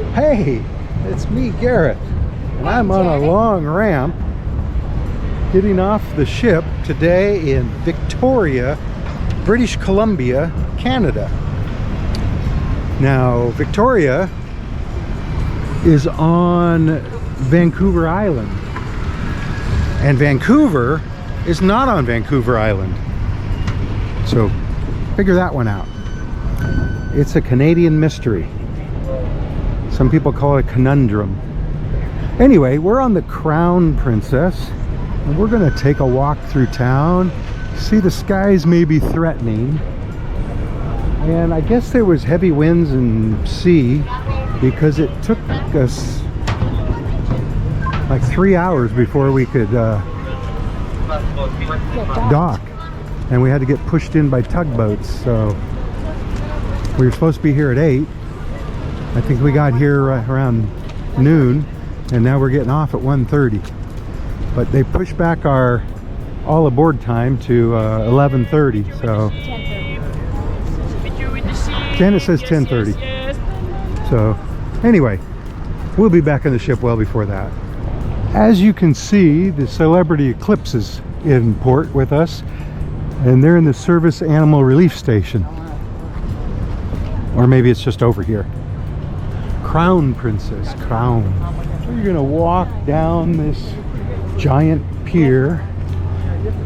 Hey, it's me, Garrett, and I'm on a long ramp getting off the ship today in Victoria, British Columbia, Canada. Now, Victoria is on Vancouver Island, and Vancouver is not on Vancouver Island. So, figure that one out. It's a Canadian mystery. Some people call it a conundrum. Anyway, we're on the Crown Princess, and we're gonna take a walk through town. See, the skies may be threatening, and I guess there was heavy winds and sea because it took us like 3 hours before we could dock, and we had to get pushed in by tugboats. So we were supposed to be here at 8. I think we got here around noon, and now we're getting off at 1:30. But they pushed back our all aboard time to 11:30. So Janet says 10:30. So anyway, we'll be back on the ship well before that. As you can see, the Celebrity Eclipse is in port with us, and they're in the Service Animal Relief Station. Or maybe it's just over here. Crown Princess, Crown. So you're gonna walk down this giant pier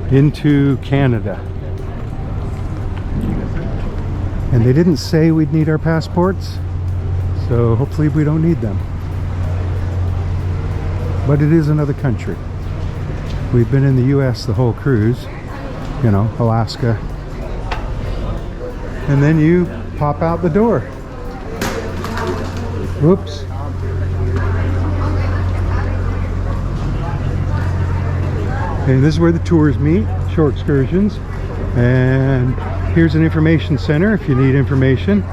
into Canada. And they didn't say we'd need our passports, so hopefully we don't need them. But it is another country. We've been in the US the whole cruise, you know, Alaska. And then you pop out the door. Whoops. And this is where the tours meet, shore excursions. And here's an information center if you need information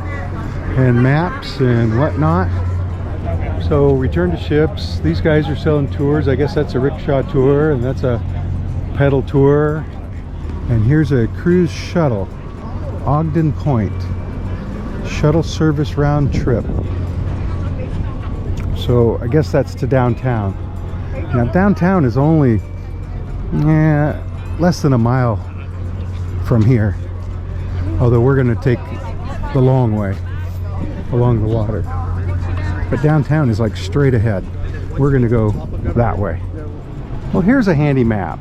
and maps and whatnot. So return to ships. These guys are selling tours. I guess that's a rickshaw tour, and that's a pedal tour. And here's a cruise shuttle, Ogden Point. Shuttle service round trip. So I guess that's to downtown. Now downtown is only less than a mile from here. Although we're going to take the long way along the water. But downtown is like straight ahead. We're going to go that way. Well, here's a handy map.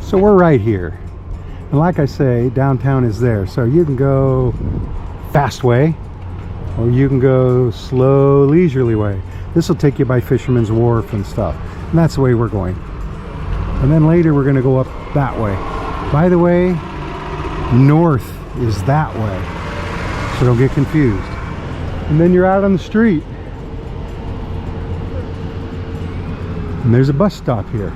So we're right here. And like I say, downtown is there. So you can go fast way, or you can go slow, leisurely way. This will take you by Fisherman's Wharf and stuff. And that's the way we're going. And then later we're going to go up that way. By the way, north is that way. So don't get confused. And then you're out on the street. And there's a bus stop here.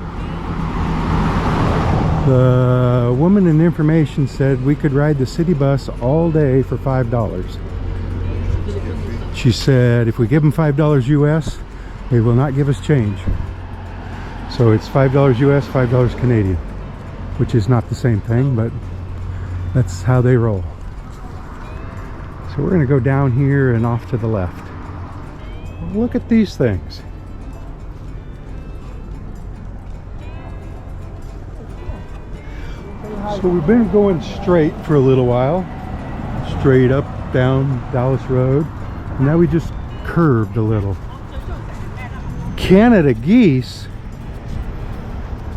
The woman in information said we could ride the city bus all day for $5. She said if we give them $5 US, they will not give us change. So it's $5 US, $5 Canadian, which is not the same thing, but that's how they roll. So we're going to go down here and off to the left. Look at these things. So we've been going straight for a little while, straight up down Dallas Road. And now we just curved a little. Canada geese.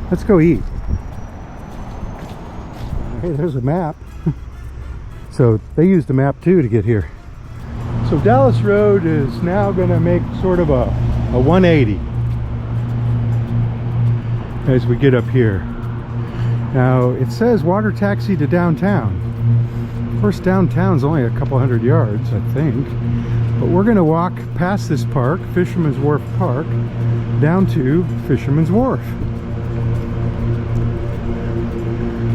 Let's go eat. Hey, there's a map. So they used the map too to get here. So Dallas Road is now going to make sort of a 180 as we get up here. Now it says water taxi to downtown. Of course, downtown's only a couple hundred yards, I think. But we're going to walk past this park, Fisherman's Wharf Park, down to Fisherman's Wharf.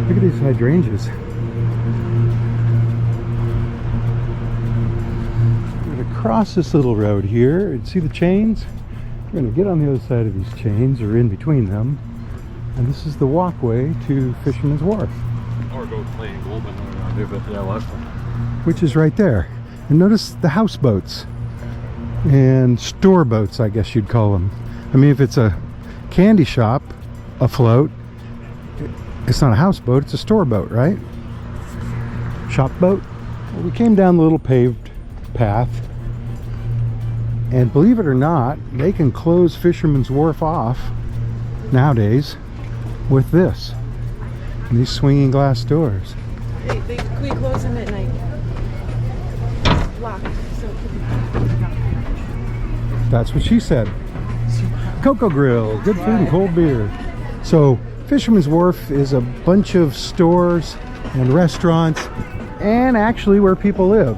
Look at these hydrangeas. We're going to cross this little road here and see the chains. We're going to get on the other side of these chains, or in between them. And this is the walkway to Fisherman's Wharf. Or go play Goldman, which is right there. And notice the houseboats. and store boats, I guess you'd call them. I mean, if it's a candy shop afloat, it's not a houseboat, it's a store boat, right? Shop boat. Well, we came down the little paved path, and believe it or not, they can close Fisherman's Wharf off nowadays with this, and these swinging glass doors. We close them at night. It's locked, so it could be. That's what she said. Cocoa Grill, good food and cold beer. So Fisherman's Wharf is a bunch of stores and restaurants, and actually where people live.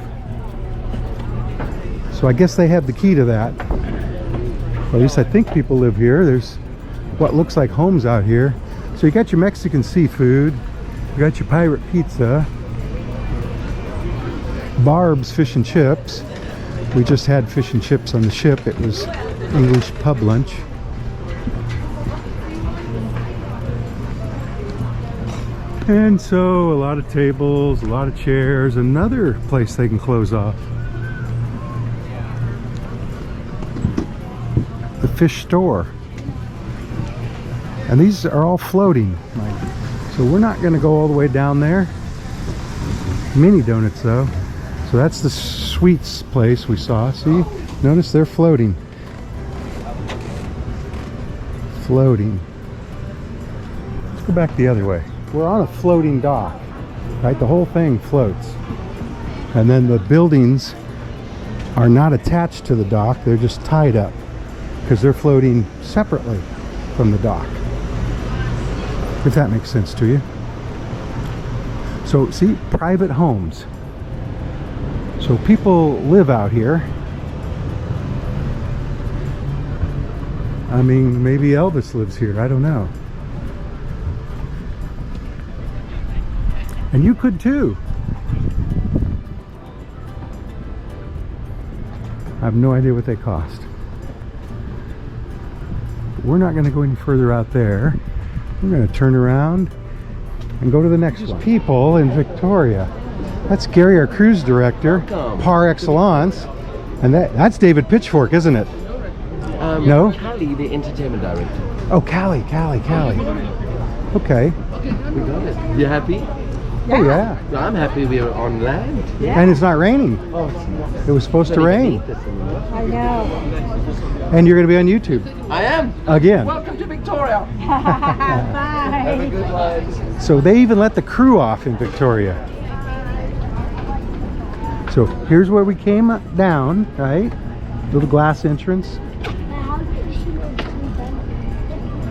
So I guess they have the key to that. Or at least I think people live here. There's what looks like homes out here. So you got your Mexican seafood, you got your pirate pizza, Barb's fish and chips. We just had fish and chips on the ship. It was English pub lunch. And so a lot of tables, a lot of chairs, another place they can close off. The fish store. And these are all floating. So we're not going to go all the way down there. Mini donuts though. So that's the sweets place we saw. See? Notice they're floating. Floating. Let's go back the other way. We're on a floating dock, right? The whole thing floats. And then the buildings are not attached to the dock. They're just tied up because they're floating separately from the dock. If that makes sense to you. So see, private homes. So people live out here. I mean, maybe Elvis lives here. I don't know. And you could too. I have no idea what they cost. But we're not going to go any further out there. We're going to turn around and go to the next one. People in Victoria. That's Gary, our cruise director, par excellence. And that's David Pitchfork, isn't it? No? Callie, the entertainment director. Oh, Callie. Okay. We got it. You happy? Oh, yeah. I'm happy we are on land. Yeah. And it's not raining. Oh, it's not. It was supposed to rain. I know. And you're going to be on YouTube. I am. Again. Welcome to Victoria. Have a good one. So they even let the crew off in Victoria. So here's where we came down, right? Little glass entrance.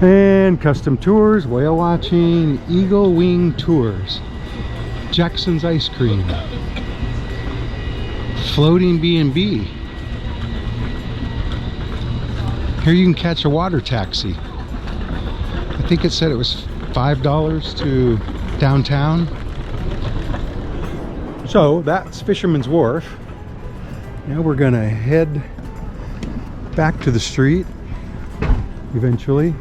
And custom tours, whale watching, eagle wing tours, Jackson's ice cream, floating B&B. Here you can catch a water taxi. I think it said it was $5 to downtown. So that's Fisherman's Wharf. Now we're gonna head back to the street eventually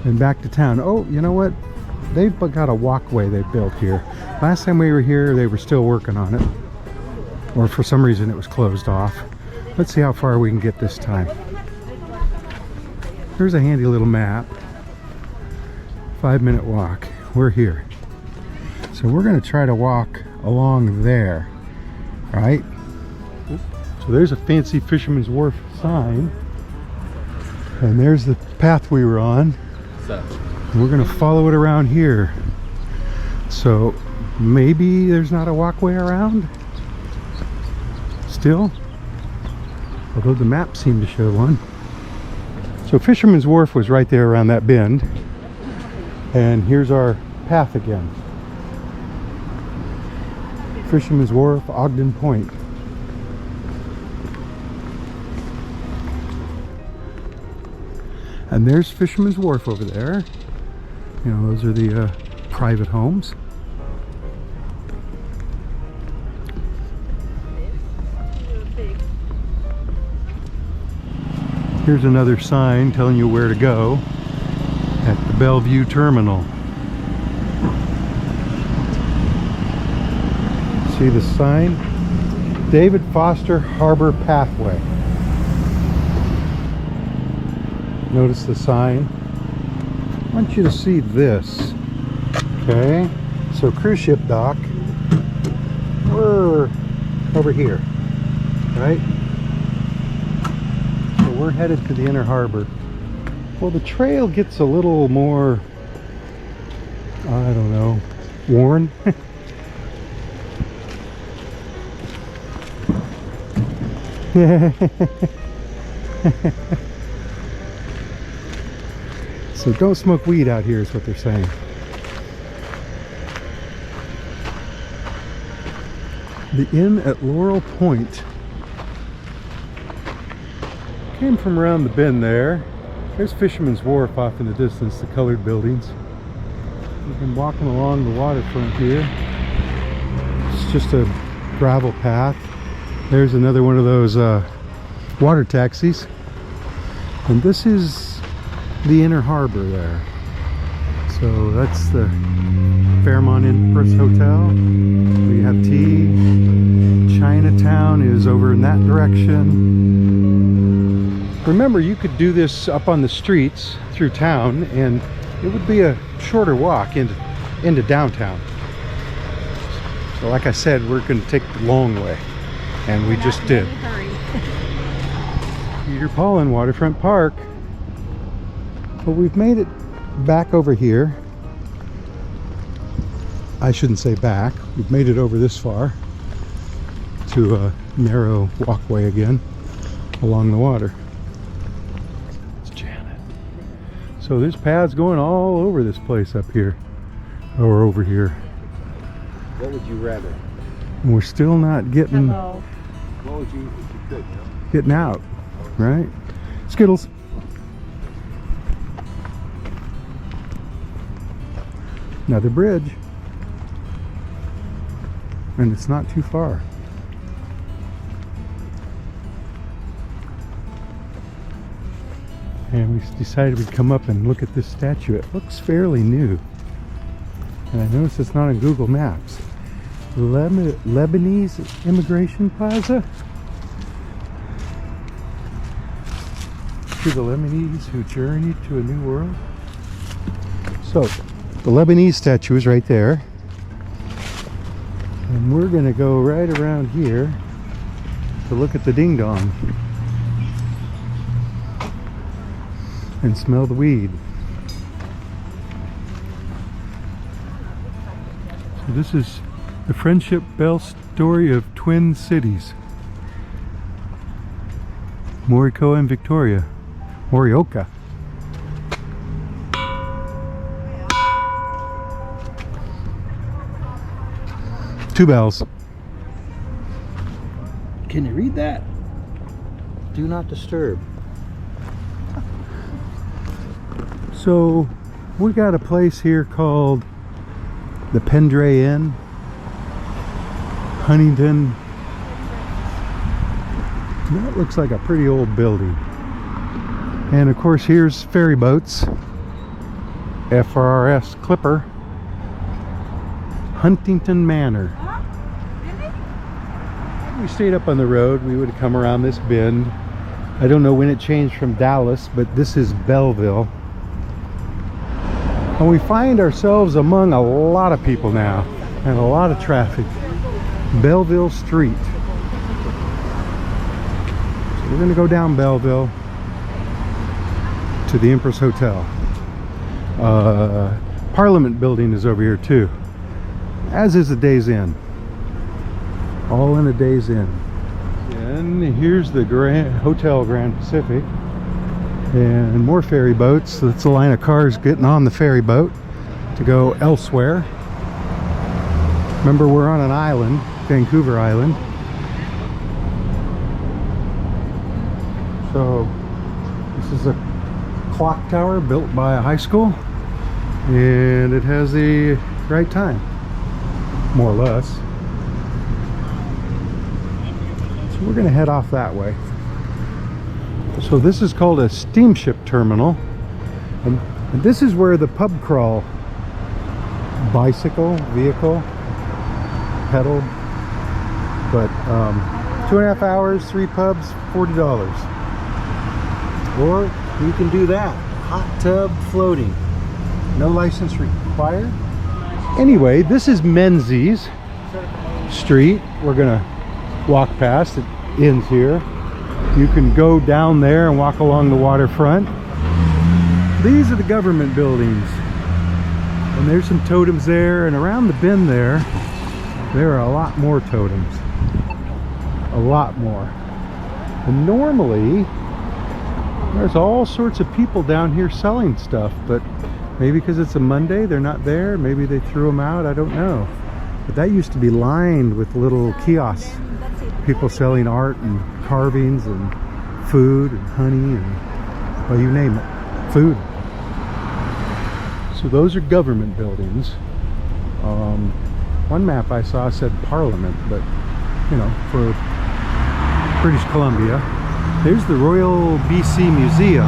and back to town. Oh, you know what? They've got a walkway they built here. Last time we were here, they were still working on it. Or for some reason it was closed off. Let's see how far we can get this time. Here's a handy little map. 5-minute walk. We're here. So we're gonna try to walk along there, right? So there's a fancy Fisherman's Wharf sign. And there's the path we were on. And we're gonna follow it around here. So maybe there's not a walkway around still, although the map seemed to show one. So Fisherman's Wharf was right there around that bend, and here's our path again. Fisherman's Wharf, Ogden Point. And there's Fisherman's Wharf over there. You know, those are the private homes. Here's another sign telling you where to go at the Bellevue Terminal. See the sign? David Foster Harbor Pathway. Notice the sign. I want you to see this. Okay, so cruise ship dock. We're over here, right? So we're headed to the inner harbor. Well, the trail gets a little more, I don't know, worn. So don't smoke weed out here is what they're saying. The inn at Laurel Point. Came from around the bend there. There's Fisherman's Wharf off in the distance, the colored buildings. We've been walking along the waterfront here. It's just a gravel path. There's another one of those water taxis. And this is the inner harbor there. So that's the Fairmont Empress Hotel. We have tea. Chinatown is over in that direction. Remember, you could do this up on the streets through town, and it would be a shorter walk into downtown. So like I said, we're going to take the long way, and we just did. Peter Paul and Waterfront Park. Well, we've made it back over here. I shouldn't say back. We've made it over this far to a narrow walkway again along the water. It's Janet. So there's paths going all over this place up here, or over here. What would you rather? And we're still not getting Hello. What would you, if you could, you know? getting out, right? Skittles. Another bridge. And it's not too far. And we decided we'd come up and look at this statue. It looks fairly new. And I noticed it's not on Google Maps. Lebanese Immigration Plaza? To the Lebanese who journeyed to a new world. So, the Lebanese statue is right there. And we're going to go right around here to look at the ding dong and smell the weed. So this is the Friendship Bell story of twin cities. Morioka and Victoria. Morioka. Two bells. Can you read that? Do not disturb. So we got a place here called the Pendray Inn, Huntington. That looks like a pretty old building. And of course here's ferry boats. FRS Clipper. Huntington Manor. We stayed up on the road. We would have come around this bend. I don't know when it changed from Dallas, but this is Belleville. And we find ourselves among a lot of people now and a lot of traffic. Belleville Street. So we're going to go down Belleville to the Empress Hotel. Parliament Building is over here too, as is the Days Inn. All in a Days Inn. And here's the Hotel Grand Pacific. And more ferry boats. That's a line of cars getting on the ferry boat to go elsewhere. Remember, we're on an island, Vancouver Island. So this is a clock tower built by a high school, and it has the right time, more or less. So we're going to head off that way. So this is called a steamship terminal, and this is where the pub crawl bicycle vehicle pedaled. But 2.5 hours, 3 pubs, $40. Or You can do that. Hot tub floating. No license required. Anyway, this is Menzies Street. We're gonna walk past. It ends here. You can go down there and walk along the waterfront. These are the government buildings. And there's some totems there, and around the bend there are a lot more totems. A lot more. And normally there's all sorts of people down here selling stuff, but maybe because it's a Monday they're not there. Maybe they threw them out, I don't know. But that used to be lined with little kiosks, people selling art and carvings and food and honey and, well, you name it, food. So those are government buildings. One map I saw said Parliament, but you know, for British Columbia. There's the Royal BC Museum,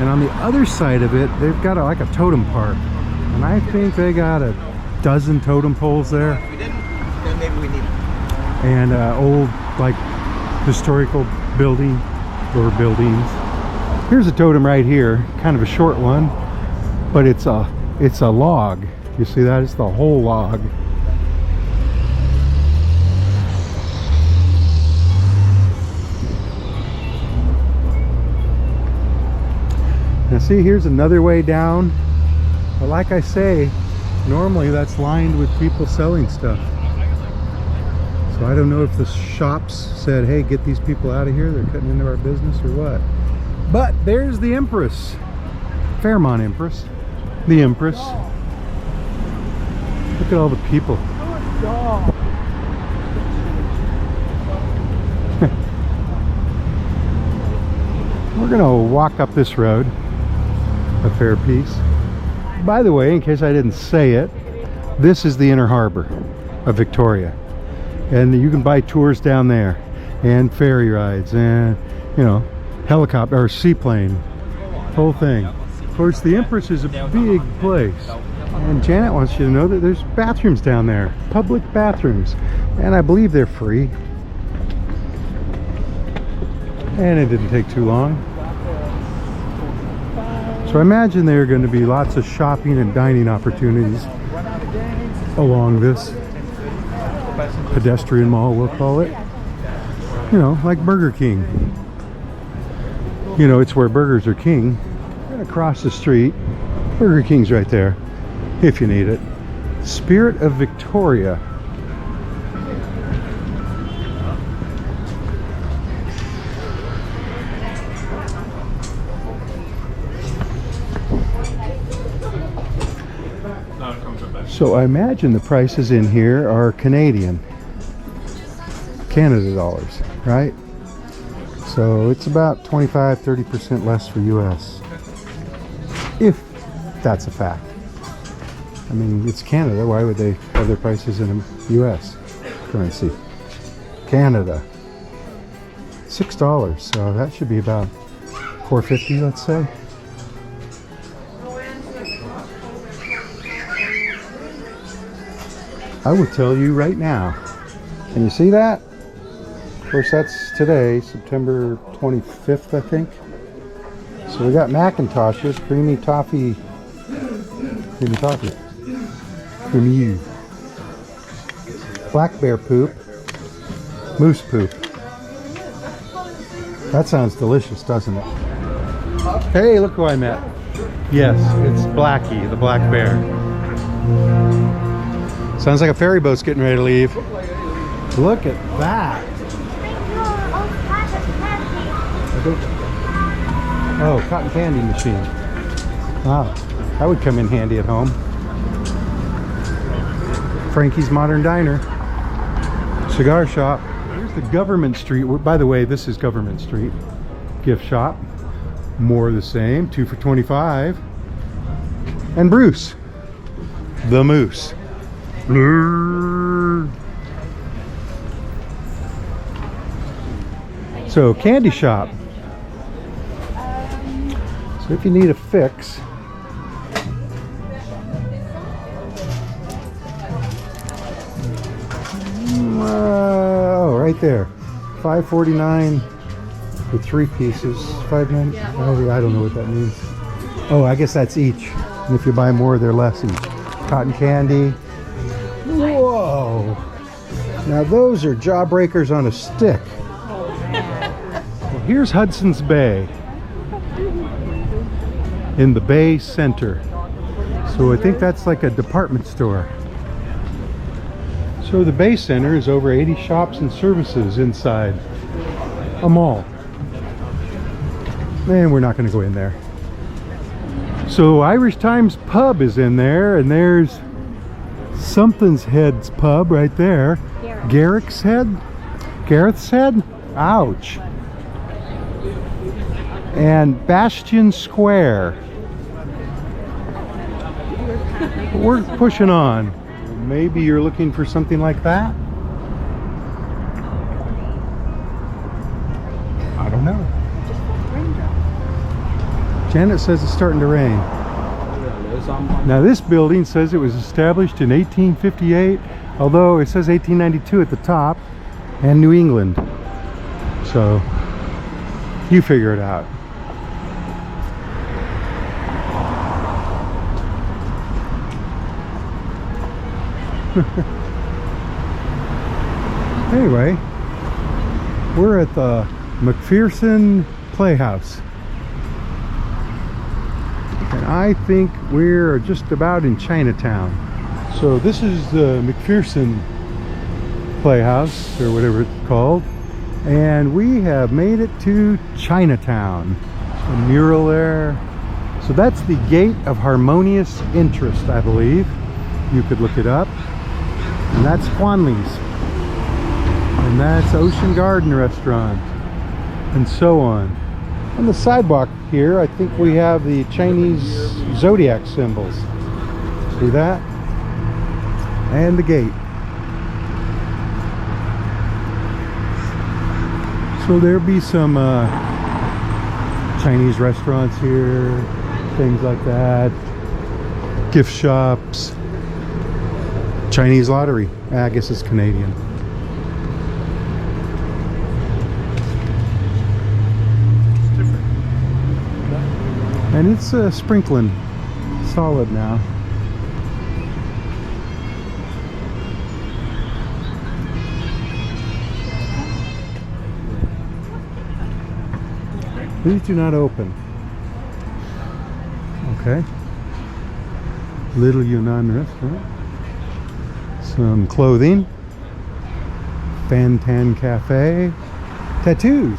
and on the other side of it they've got like a totem park, and I think they got a dozen totem poles there. If we didn't, then maybe we need it. And old like historical building or buildings. Here's a totem right here, kind of a short one, but it's a log. You see that? It's the whole log. Now see, here's another way down, but like I say, normally that's lined with people selling stuff. So I don't know if the shops said, hey, get these people out of here, they're cutting into our business, or what. But there's the Empress, Fairmont Empress, the Empress. Look at all the people. We're gonna walk up this road a fair piece. By the way, in case I didn't say it, this is the inner harbor of Victoria, and you can buy tours down there and ferry rides and, you know, helicopter or seaplane, whole thing. Of course, the Empress is a big place, and Janet wants you to know that there's bathrooms down there, public bathrooms, and I believe they're free. And it didn't take too long. So I imagine there are going to be lots of shopping and dining opportunities along this pedestrian mall, we'll call it. You know, like Burger King. You know, it's where burgers are king. We're going to cross the street. Burger King's right there, if you need it. Spirit of Victoria. So I imagine the prices in here are Canada dollars, right? So it's about 25-30% less for US, if that's a fact. I mean, it's Canada, why would they have their prices in US currency? Canada, $6, so that should be about $4.50, let's say. I will tell you right now. Can you see that? Of course, that's today, September 25th, I think. So we got Macintoshes, creamy toffee, creamy, black bear poop, moose poop. That sounds delicious, doesn't it? Hey, look who I met. Yes, it's Blackie, the black bear. Sounds like a ferry boat's getting ready to leave. Look at that. Oh, cotton candy machine. Wow, that would come in handy at home. Frankie's Modern Diner. Cigar shop. Here's the Government Street. By the way, this is Government Street. Gift shop. More of the same. 2 for $25. And Bruce, the moose. So, candy shop. So if you need a fix, oh, right there, $5.49 for 3 pieces. $5.90. I don't know what that means. Oh, I guess that's each. And if you buy more, they're less each. Cotton candy. Whoa! Now those are jawbreakers on a stick. Well, here's Hudson's Bay in the Bay Center. So I think that's like a department store. So the Bay Center is over 80 shops and services inside a mall. And we're not going to go in there. So Irish Times Pub is in there, and there's Something's Head's Pub right there. Garrick's Head? Gareth's Head? Ouch. And Bastion Square. We're pushing on. Maybe you're looking for something like that? I don't know. Janet says it's starting to rain. Now this building says it was established in 1858, although it says 1892 at the top, and New England. So you figure it out. Anyway, we're at the McPherson Playhouse. And I think we're just about in Chinatown. So this is the McPherson Playhouse, or whatever it's called. And we have made it to Chinatown. A mural there. So that's the Gate of Harmonious Interest, I believe. You could look it up. And that's Kwanli's. And that's Ocean Garden Restaurant. And so on. On the sidewalk here, I think we have the Chinese zodiac symbols. See that? And the gate. So there'll be some Chinese restaurants here, things like that. Gift shops. Chinese lottery. I guess it's Canadian. And it's sprinkling solid now. These do not open. Okay. Little Yunnan restaurant. Some clothing. Fantan Cafe. Tattoos.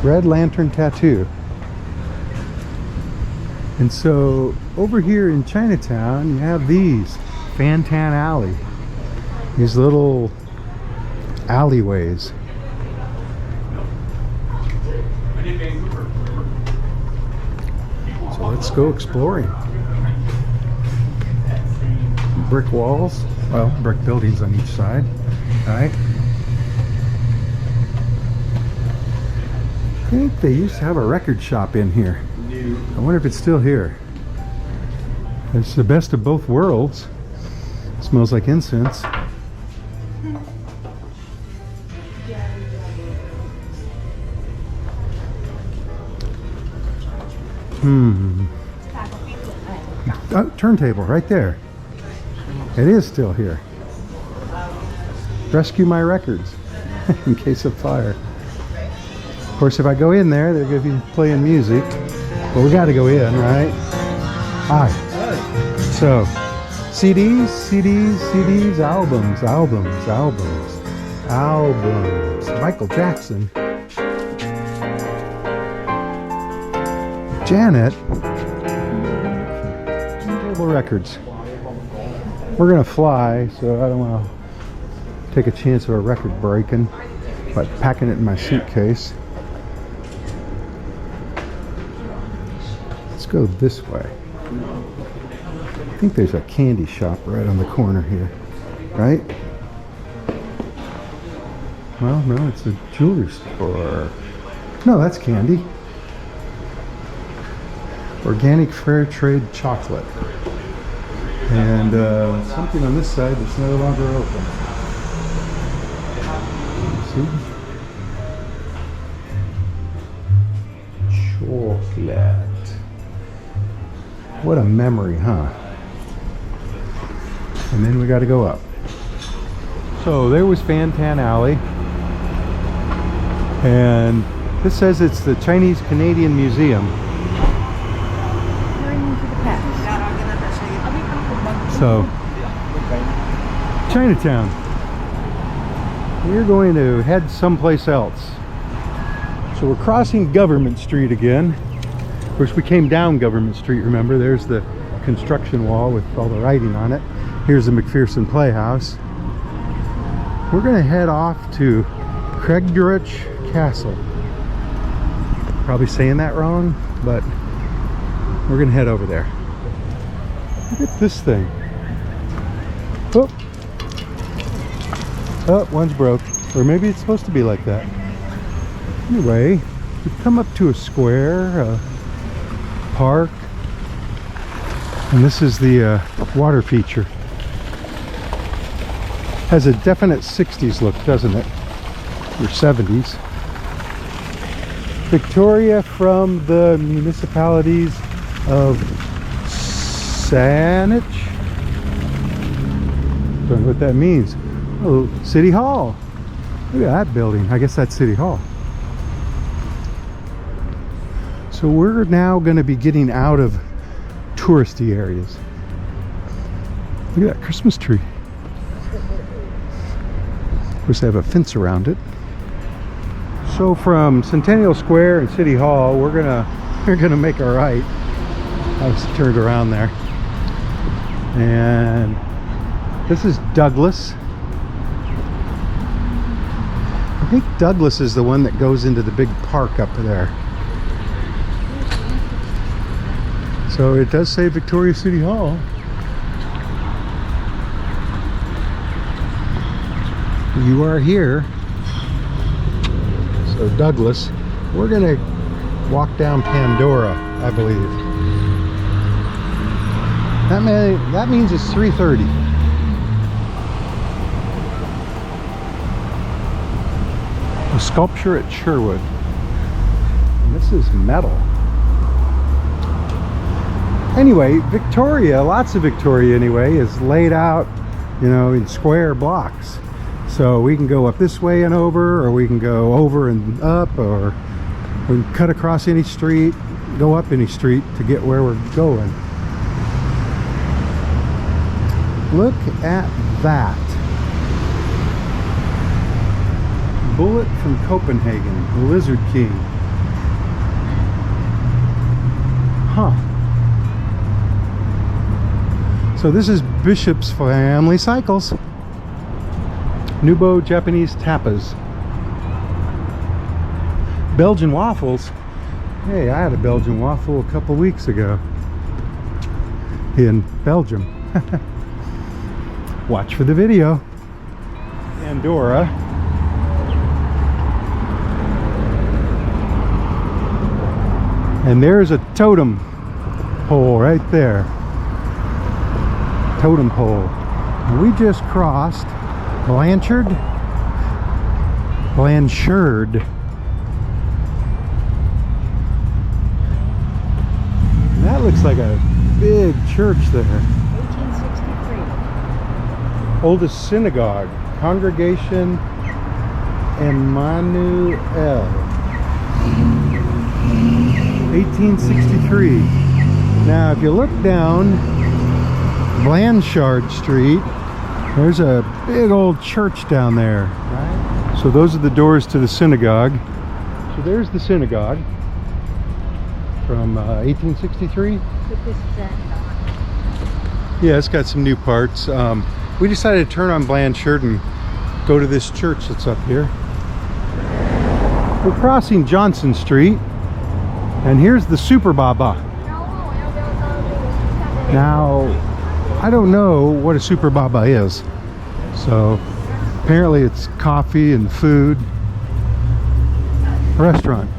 Red Lantern Tattoo. And so over here in Chinatown, you have these Fantan Alley, these little alleyways. So let's go exploring. Brick walls, well, brick buildings on each side, right? I think they used to have a record shop in here. I wonder if it's still here. It's the best of both worlds. It smells like incense. Oh, turntable right there. It is still here. Rescue my records in case of fire. Of course, if I go in there, they're going to be playing music. Well, we got to go in, right? Hi. So, CDs, albums. Michael Jackson. Janet. Turntable records. We're going to fly, so I don't want to take a chance of a record breaking by packing it in my suitcase. Let's go this way. I think there's a candy shop right on the corner here, right? Well, no, it's a jewelry store. No, that's candy. Organic fair trade chocolate. And something on this side that's no longer open. See? Chocolate. What a memory, huh? And then we got to go up. So there was Fantan Alley. And this says it's the Chinese Canadian Museum. So, Chinatown. We're going to head someplace else. So we're crossing Government Street again. Of course, we came down Government Street, remember? There's the construction wall with all the writing on it. Here's the McPherson Playhouse. We're going to head off to Craigdarroch Castle. Probably saying that wrong, but we're going to head over there. Look at this thing. Oh. Oh, one's broke. Or maybe it's supposed to be like that. Anyway, we've come up to a square, a park, and this is the water feature. Has a definite 60s look, doesn't it? Or 70s. Victoria from the municipalities of Saanich. Don't know what that means. Oh, City Hall. Look at that building. I guess that's City Hall. So we're now going to be getting out of touristy areas. Look at that Christmas tree. Of course, they have a fence around it. So from Centennial Square and City Hall, we're gonna make a right. I was turned around there, and this is Douglas. I think Douglas is the one that goes into the big park up there. So it does say Victoria City Hall. You are here. So Douglas, we're gonna walk down Pandora, I believe. That means it's 3:30. A sculpture at Sherwood. And this is metal. Anyway, Victoria, lots of Victoria anyway, is laid out, you know, in square blocks. So we can go up this way and over, or we can go over and up, or we can cut across any street, go up any street to get where we're going. Look at that. Bullet from Copenhagen, the Lizard King. Huh. So this is Bishop's Family Cycles. Nubo Japanese tapas. Belgian waffles. Hey, I had a Belgian waffle a couple weeks ago in Belgium. Watch for the video. Pandora. And there's a totem pole right there. Totem pole. And we just crossed Blanchard. That looks like a big church there. 1863. Oldest synagogue, Congregation Emmanuel. 1863. Now, if you look down Blanchard Street, there's a big old church down there. Right? So those are the doors to the synagogue. So there's the synagogue from 1863. Yeah, it's got some new parts. We decided to turn on Blanchard and go to this church that's up here. We're crossing Johnson Street, and here's the Super Baba. Now, I don't know what a Super Baba is. So apparently it's coffee and food. Restaurant.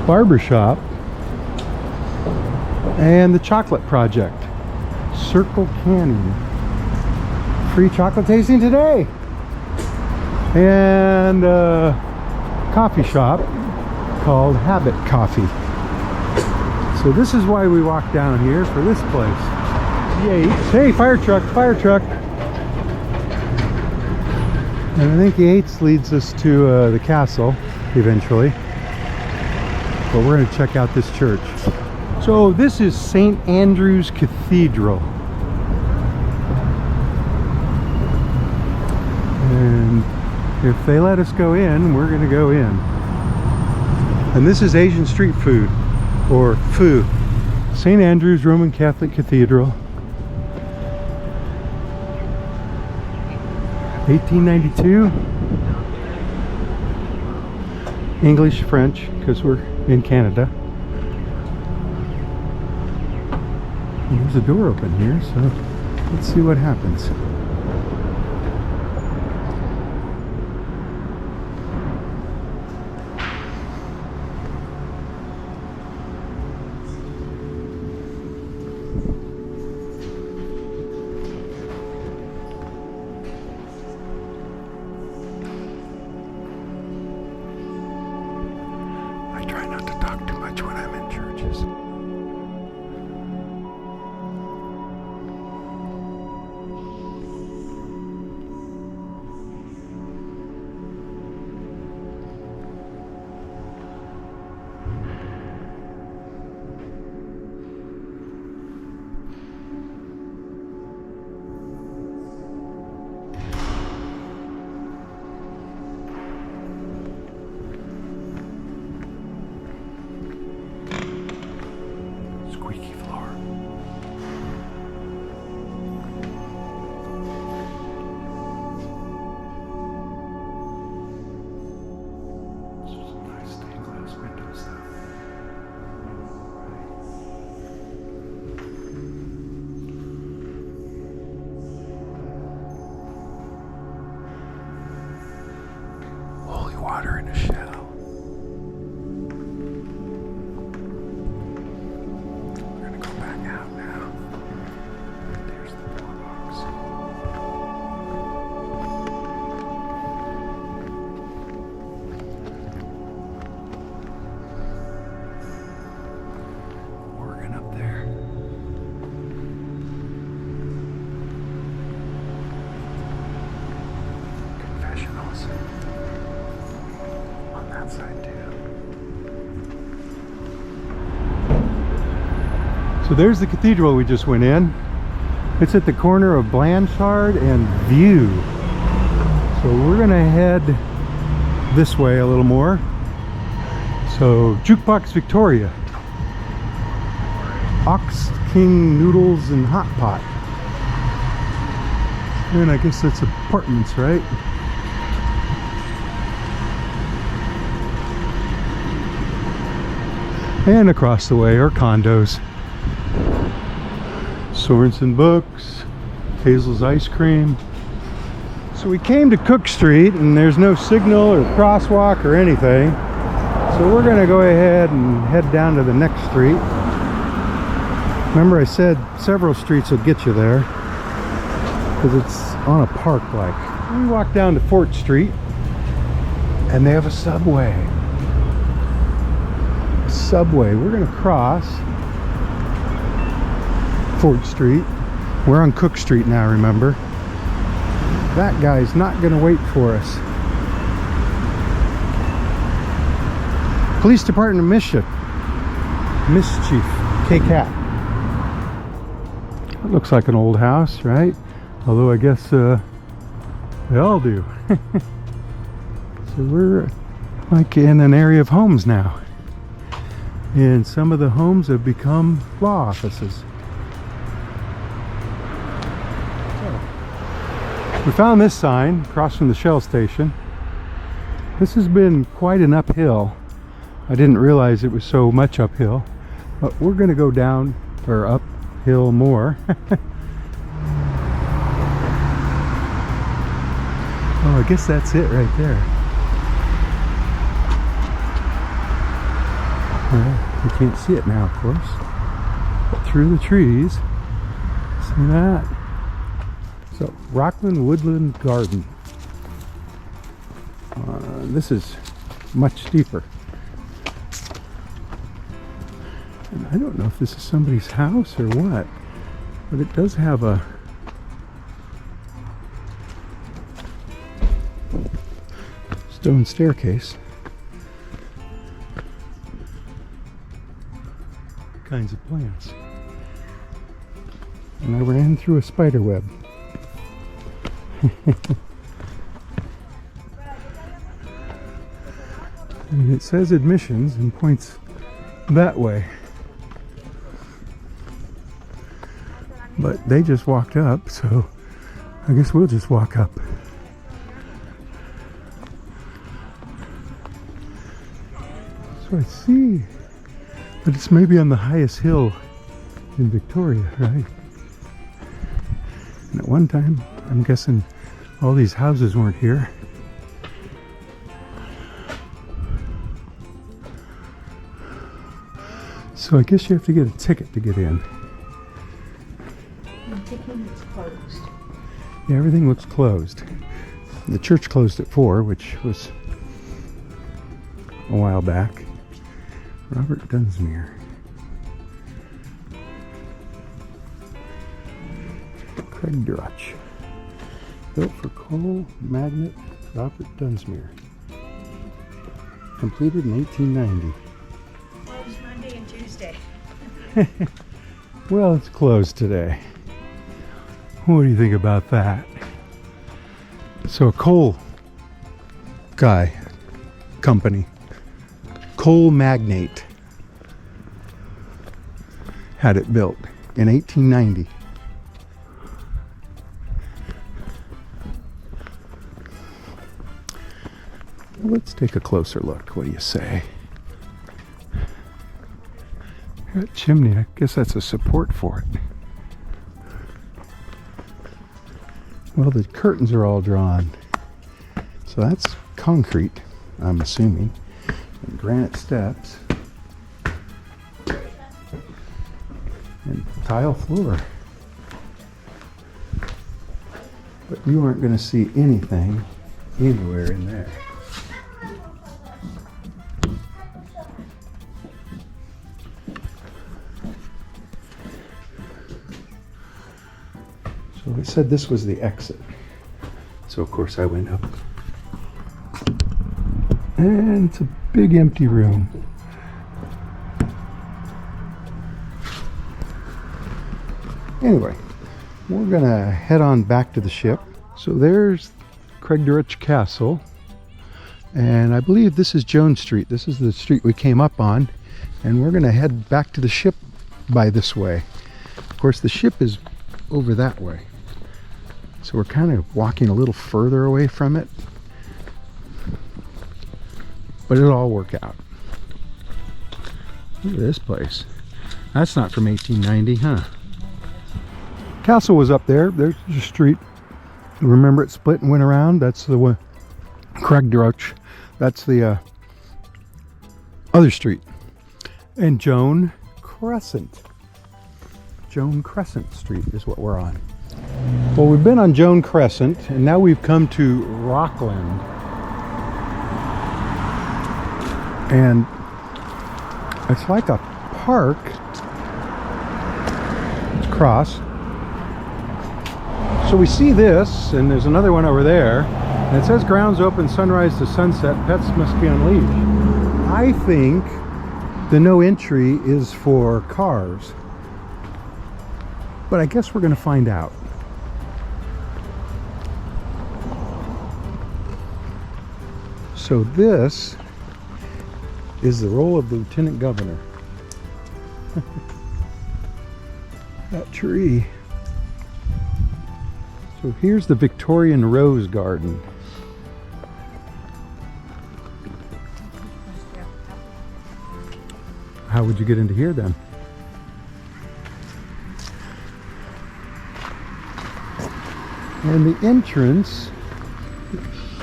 Barbershop. And the Chocolate Project. Circle Canning. Free chocolate tasting today. And coffee shop. called Habit Coffee. So this is why we walked down here, for this place. Yates. Hey, fire truck, fire truck. And I think Yates leads us to the castle eventually. But we're going to check out this church. So this is St. Andrew's Cathedral. And if they let us go in, we're going to go in. And this is Asian street food, or pho. St. Andrew's Roman Catholic Cathedral. 1892. English, French, because we're in Canada. And there's a door open here, so let's see what happens. I try not to talk too much when I'm in churches. Squeaky floor. This is nice stained glass windows though. Holy water in a shell. On that side too. So there's the cathedral we just went in. It's at the corner of Blanchard and View. So we're gonna head this way a little more. So Jukebox Victoria, Ox King Noodles and Hot Pot. And I guess that's apartments, right? And across the way are condos. Sorensen Books, Hazel's Ice Cream. So we came to Cook Street and there's no signal or crosswalk or anything. So we're gonna go ahead and head down to the next street. Remember I said several streets will get you there because it's on a park like. We walk down to Fort Street and they have a subway. We're gonna cross Fort Street. We're on Cook Street now, remember? That guy's not gonna wait for us. Police Department of Mischief, K-Cat. It looks like an old house, right? Although I guess they all do. So we're like in an area of homes now. And some of the homes have become law offices. So, we found this sign across from the Shell station. This has been quite an uphill. I didn't realize it was so much uphill. But we're going to go down, or uphill more. Oh, I guess that's it right there. Well, you can't see it now, of course, but through the trees, see that? So, Rockland Woodland Garden. This is much steeper. And I don't know if this is somebody's house or what, but it does have a stone staircase. Kinds of plants. And I ran through a spider web. And it says admissions and points that way. But they just walked up, so I guess we'll just walk up. So I see, but it's maybe on the highest hill in Victoria, right? And at one time, I'm guessing all these houses weren't here. So I guess you have to get a ticket to get in. It's closed. Yeah, everything looks closed. The church closed at 4, which was a while back. Robert Dunsmuir. Craigdarroch. Built for coal magnate Robert Dunsmuir. Completed in 1890. Closed Monday and Tuesday. Well, it's closed today. What do you think about that? So a coal company, coal magnate, had it built in 1890. Let's take a closer look. What do you say? That chimney, I guess that's a support for it. Well, the curtains are all drawn. So that's concrete, I'm assuming. And granite steps. And tile floor. But you aren't going to see anything anywhere in there. So it said this was the exit. So of course I went up. And it's a big empty room. Anyway, we're gonna head on back to the ship. So there's Craigdarroch Castle. And I believe this is Jones Street. This is the street we came up on. And we're gonna head back to the ship by this way. Of course, the ship is over that way. So we're kind of walking a little further away from it. But it'll all work out. Look at this place. That's not from 1890, huh? Castle was up there. There's the street. Remember it split and went around? That's the one. Craigdarroch. That's the other street. And Joan Crescent. Joan Crescent Street is what we're on. Well, we've been on Joan Crescent, and now we've come to Rockland. And it's like a park. Let's cross. So we see this, and there's another one over there. And it says grounds open sunrise to sunset. Pets must be on leash. I think the no entry is for cars. But I guess we're going to find out. So this is the role of the Lieutenant Governor. That tree. So here's the Victorian Rose Garden. How would you get into here then? And the entrance,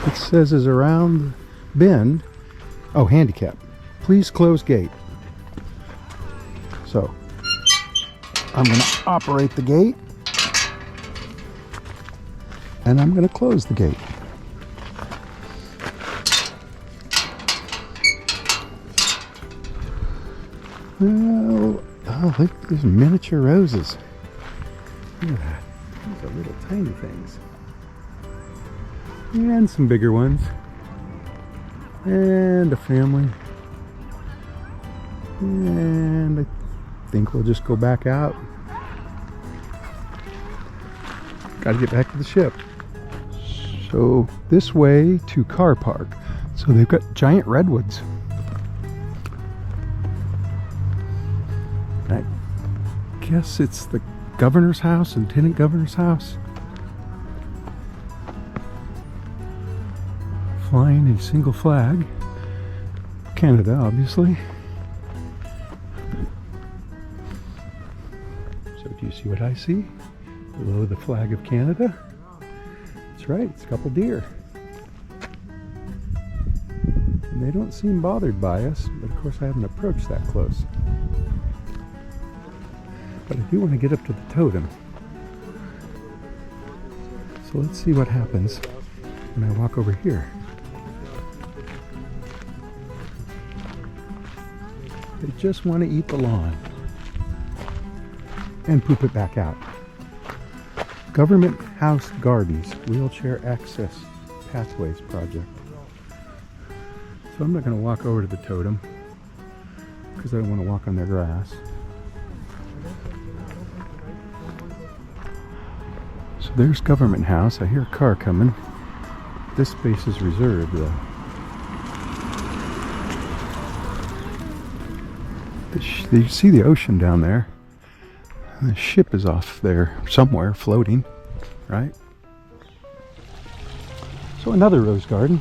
it says, is around bend. Oh, handicap. Please close gate. So I'm going to operate the gate, and I'm going to close the gate. Oh, look, there's miniature roses. Look at that. These are little tiny things. And some bigger ones. And a family. And I think we'll just go back out. Got to get back to the ship. So this way to car park. So they've got giant redwoods. I guess it's the governor's house, lieutenant governor's house. Flying a single flag. Canada, obviously. So do you see what I see? Below the flag of Canada? That's right, it's a couple deer. And they don't seem bothered by us, but of course I haven't approached that close. But I do want to get up to the totem. So let's see what happens when I walk over here. They just want to eat the lawn and poop it back out. Government House Gardens Wheelchair Access Pathways Project. So I'm not going to walk over to the totem because I don't want to walk on their grass. So there's Government House. I hear a car coming. This space is reserved though. You see the ocean down there. The ship is off there somewhere floating, right? So another rose garden.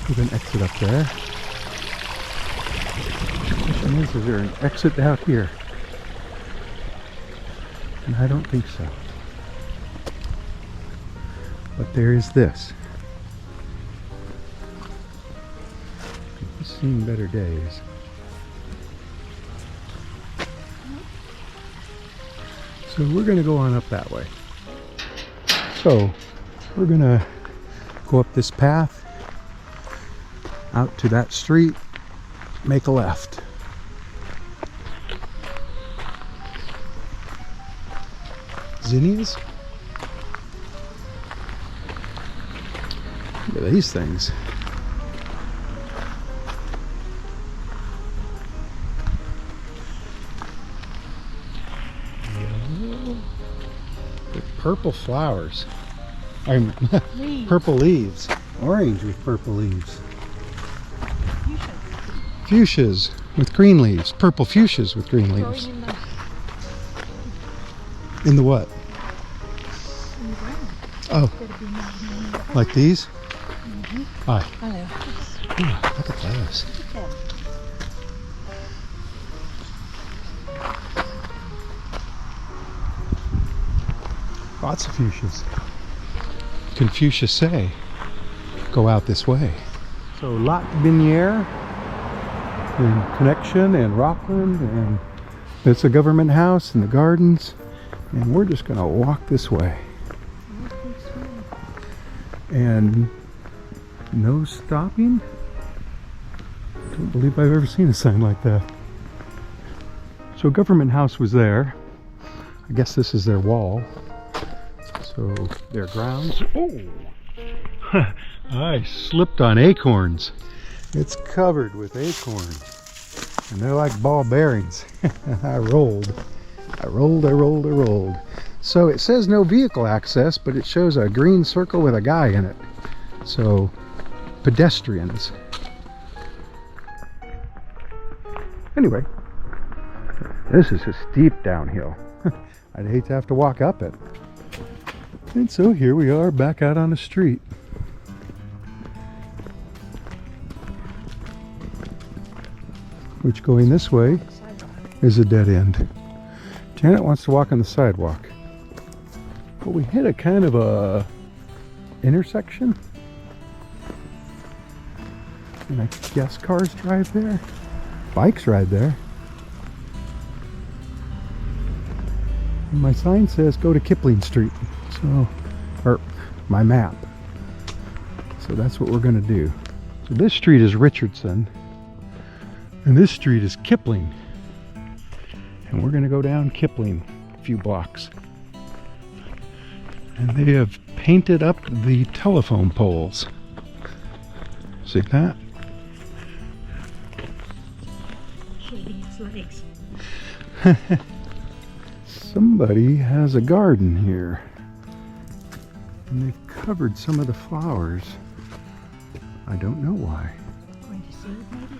With an exit up there. The question is there an exit out here? And I don't think so. But there is this. You've seen better days. So we're going to go on up that way. So we're going to go up this path out to that street, make a left. Zinnias? Look at these things. Purple flowers. Purple leaves. Orange with purple leaves. Fuchsias with green leaves. Purple fuchsias with green leaves. In the what? Oh. Like these? Hi. Hello. Oh, look at those. Lots of fuchsias. Confucius say, go out this way. So Lac Binière and Connection and Rockland, and it's a government house and the gardens, and we're just gonna walk this way. And no stopping? Don't believe I've ever seen a sign like that. So government house was there. I guess this is their wall. So their grounds. Oh, I slipped on acorns. It's covered with acorns, and they're like ball bearings. I rolled. So it says no vehicle access, but it shows a green circle with a guy in it. So pedestrians. Anyway, this is a steep downhill. I'd hate to have to walk up it. And so here we are back out on the street. Which going this way is a dead end. Janet wants to walk on the sidewalk. But we hit a kind of a intersection. And I guess cars drive there. Bikes ride there. And my sign says go to Kipling Street. So, or my map. So that's what we're going to do. So this street is Richardson. And this street is Kipling. And we're going to go down Kipling a few blocks. And they have painted up the telephone poles. See that? Shading his legs. Somebody has a garden here. And they've covered some of the flowers. I don't know why. Going to see it maybe?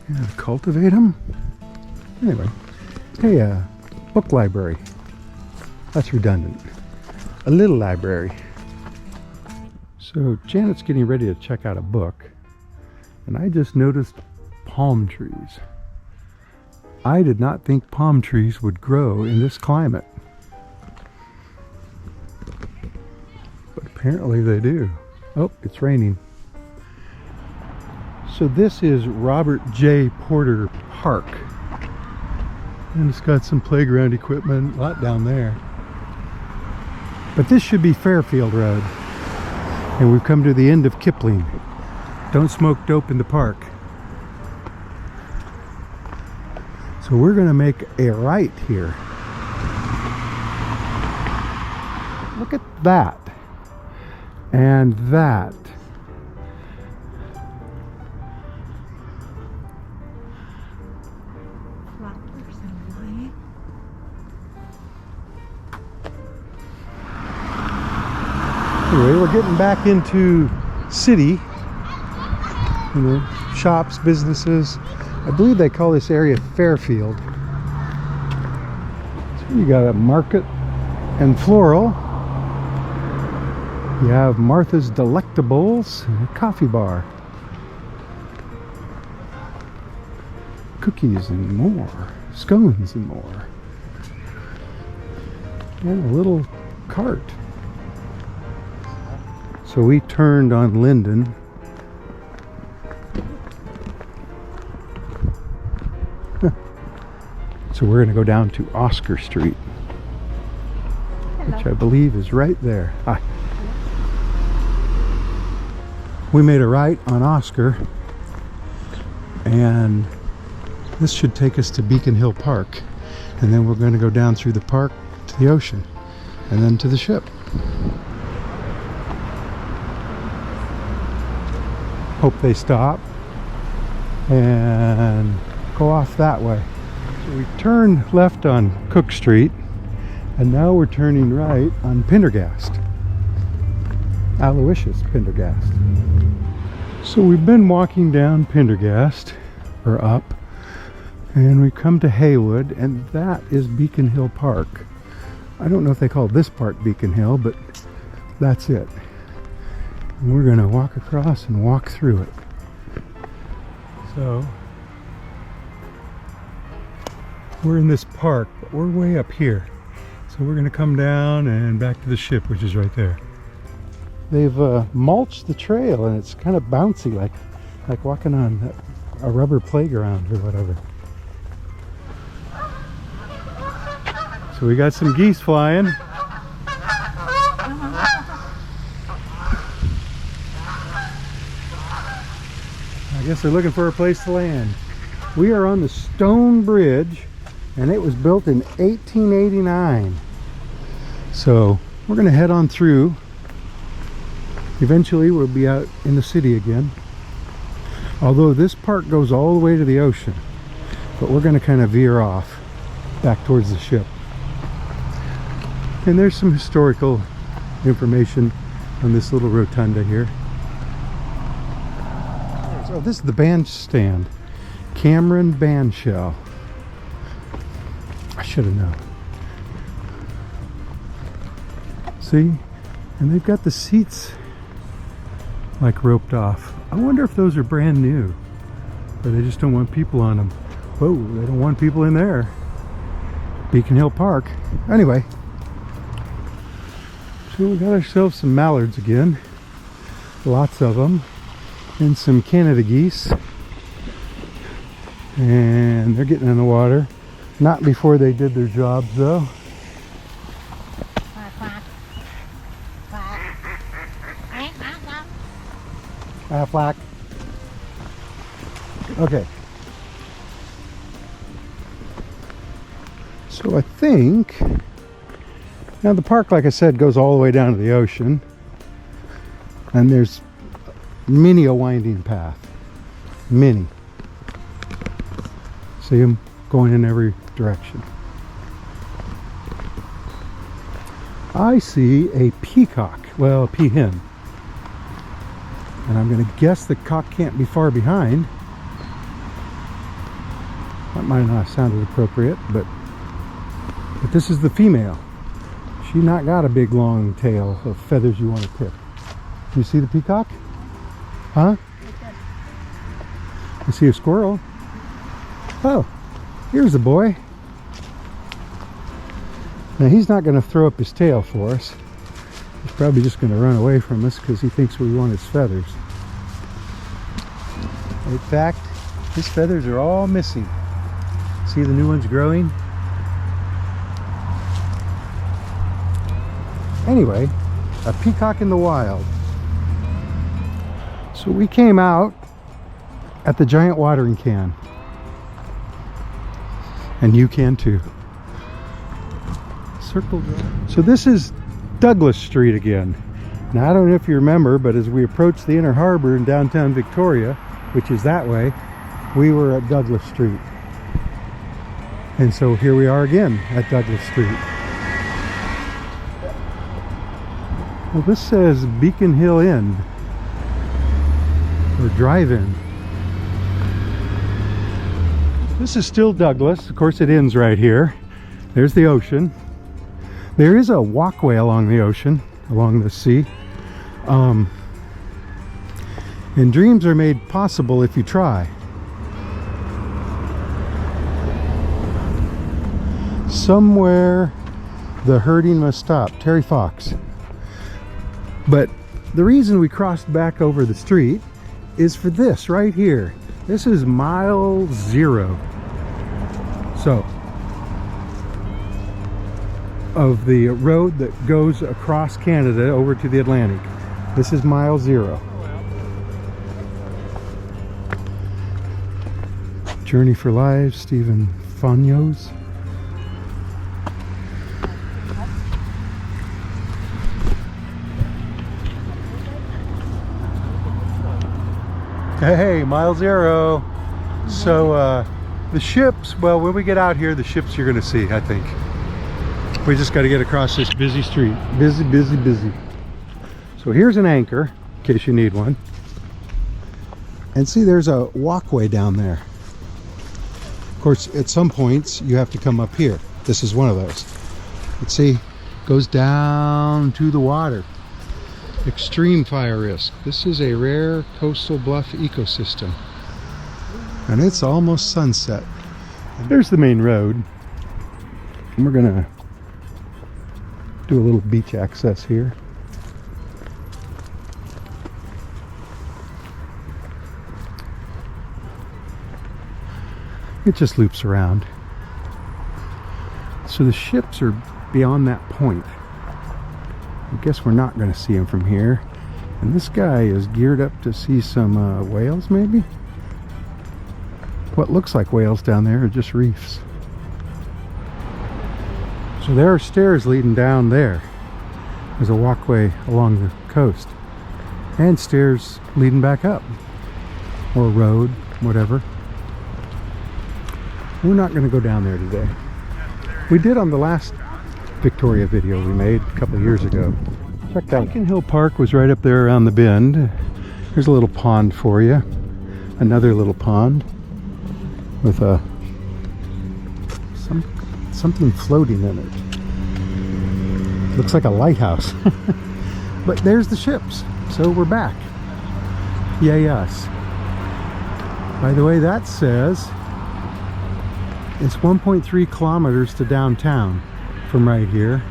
Yeah, cultivate them? Anyway. Hey, book library. That's redundant. A little library. So Janet's getting ready to check out a book. And I just noticed palm trees. I did not think palm trees would grow in this climate. But apparently they do. Oh, it's raining. So this is Robert J. Porter Park. And it's got some playground equipment, a lot down there. But this should be Fairfield Road. And we've come to the end of Kipling. Don't smoke dope in the park. So we're going to make a right here. Look at that. And that. Flowers and wine. Anyway, we're getting back into city. You know, shops, businesses. I believe they call this area Fairfield. So you got a market and floral. You have Martha's Delectables and a coffee bar. Cookies and more. Scones and more. And a little cart. So we turned on Linden. So we're going to go down to Oscar Street, which I believe is right there. Hi. We made a right on Oscar, and this should take us to Beacon Hill Park, and then we're going to go down through the park to the ocean, and then to the ship. Hope they stop and go off that way. We turned left on Cook Street, and now we're turning right on Pendergast. Aloysius Pendergast. So we've been walking down Pendergast, or up, and we come to Haywood, and that is Beacon Hill Park. I don't know if they call this part Beacon Hill, but that's it. And we're going to walk across and walk through it. So we're in this park, but we're way up here. So we're going to come down and back to the ship, which is right there. They've mulched the trail, and it's kind of bouncy, like walking on a rubber playground or whatever. So we got some geese flying. I guess they're looking for a place to land. We are on the stone bridge, and it was built in 1889. So we're going to head on through. Eventually we'll be out in the city again. Although this park goes all the way to the ocean. But we're going to kind of veer off back towards the ship. And there's some historical information on this little rotunda here. So this is the bandstand. Cameron Bandshell. I should have known. See? And they've got the seats like roped off. I wonder if those are brand new, or they just don't want people on them. Whoa, they don't want people in there. Beacon Hill Park. Anyway, so we got ourselves some mallards again. Lots of them. And some Canada geese. And they're getting in the water. Not before they did their jobs though. Quack, quack. Quack. Quack, quack, quack. Flack. Okay. So I think, now the park, like I said, goes all the way down to the ocean. And there's many a winding path. Many. See them going in every direction. I see a peacock. Well, a peahen. And I'm going to guess the cock can't be far behind. That might not have sounded appropriate, but this is the female. She's not got a big long tail of feathers you want to tip. You see the peacock? Huh? You see a squirrel? Oh, here's a boy. Now he's not going to throw up his tail for us. He's probably just going to run away from us because he thinks we want his feathers. In fact, his feathers are all missing. See the new ones growing? Anyway, a peacock in the wild. So we came out at the giant watering can. And you can too. Circle drive. So this is Douglas Street again. Now I don't know if you remember, but as we approached the inner harbor in downtown Victoria, which is that way, we were at Douglas Street. And so here we are again at Douglas Street. Well, this says Beacon Hill Inn, or drive-in. This is still Douglas. Of course it ends right here. There's the ocean. There is a walkway along the ocean, along the sea. And dreams are made possible if you try. Somewhere the herding must stop. Terry Fox. But the reason we crossed back over the street is for this right here. This is mile 0. So, of the road that goes across Canada over to the Atlantic. This is mile 0. Journey for Lives, Stephen Fagnos. Hey, mile 0. So the ships, well, when we get out here, the ships you're going to see, I think. We just got to get across this busy street. Busy, busy, busy. So here's an anchor, in case you need one. And see, there's a walkway down there. Of course, at some points, you have to come up here. This is one of those. Let's see, goes down to the water. Extreme fire risk. This is a rare coastal bluff ecosystem. And it's almost sunset. There's the main road. And we're gonna do a little beach access here. It just loops around. So the ships are beyond that point. I guess we're not going to see them from here. And this guy is geared up to see some whales, maybe? What looks like whales down there are just reefs. So there are stairs leading down there. There's a walkway along the coast. And stairs leading back up. Or a road, whatever. We're not going to go down there today. We did on the last Victoria video we made a couple of years ago. Check that out. Beacon Hill Park was right up there around the bend. There's a little pond for you. Another little pond with a something floating in it. Looks like a lighthouse. But there's the ships. So we're back. Yay us. By the way, that says it's 1.3 kilometers to downtown from right here,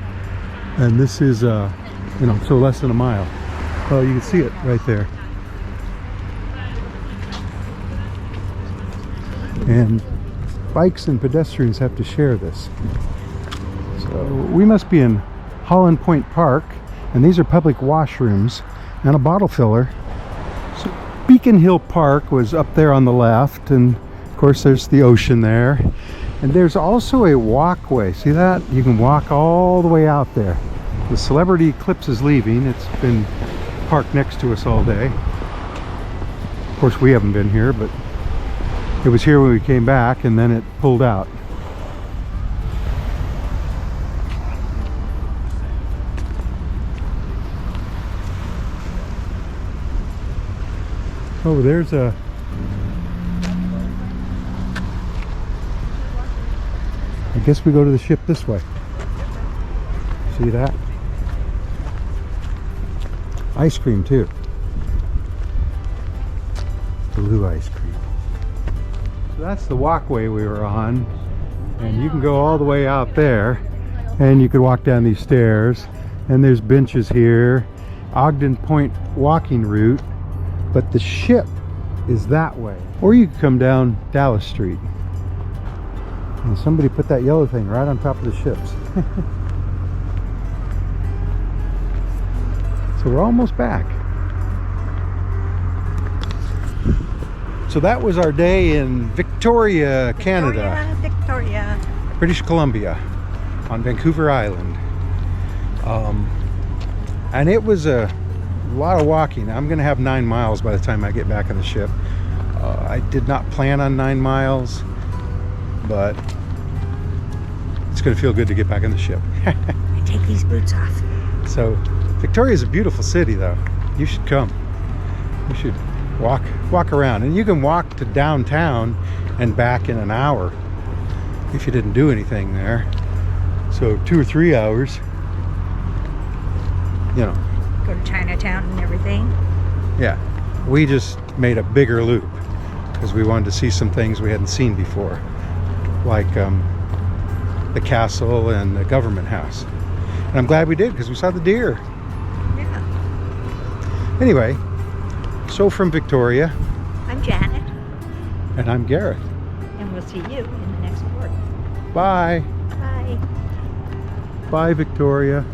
and this is so less than a mile. Oh, you can see it right there. And bikes and pedestrians have to share this. So we must be in Holland Point Park, and these are public washrooms and a bottle filler. So Beacon Hill Park was up there on the left, and of course there's the ocean there. And there's also a walkway. See that? You can walk all the way out there. The Celebrity Eclipse is leaving. It's been parked next to us all day. Of course, we haven't been here, but it was here when we came back, and then it pulled out. Oh, there's a... I guess we go to the ship this way. See that? Ice cream too. Blue ice cream. So that's the walkway we were on. And you can go all the way out there. And you could walk down these stairs. And there's benches here. Ogden Point walking route. But the ship is that way. Or you could come down Dallas Street. And somebody put that yellow thing right on top of the ships. So we're almost back. So that was our day in Victoria, Canada. Victoria. British Columbia on Vancouver Island. And it was a lot of walking. I'm going to have 9 miles by the time I get back on the ship. I did not plan on 9 miles, but it's going to feel good to get back on the ship. I take these boots off. So Victoria is a beautiful city, though. You should come. You should walk around, and you can walk to downtown and back in an hour if you didn't do anything there. So 2 or 3 hours. You know. Go to Chinatown and everything. Yeah, we just made a bigger loop because we wanted to see some things we hadn't seen before, like the castle and the government house. And I'm glad we did because we saw the deer. Yeah. Anyway, so from Victoria. I'm Janet. And I'm Gareth. And we'll see you in the next port. Bye. Bye. Bye, Victoria.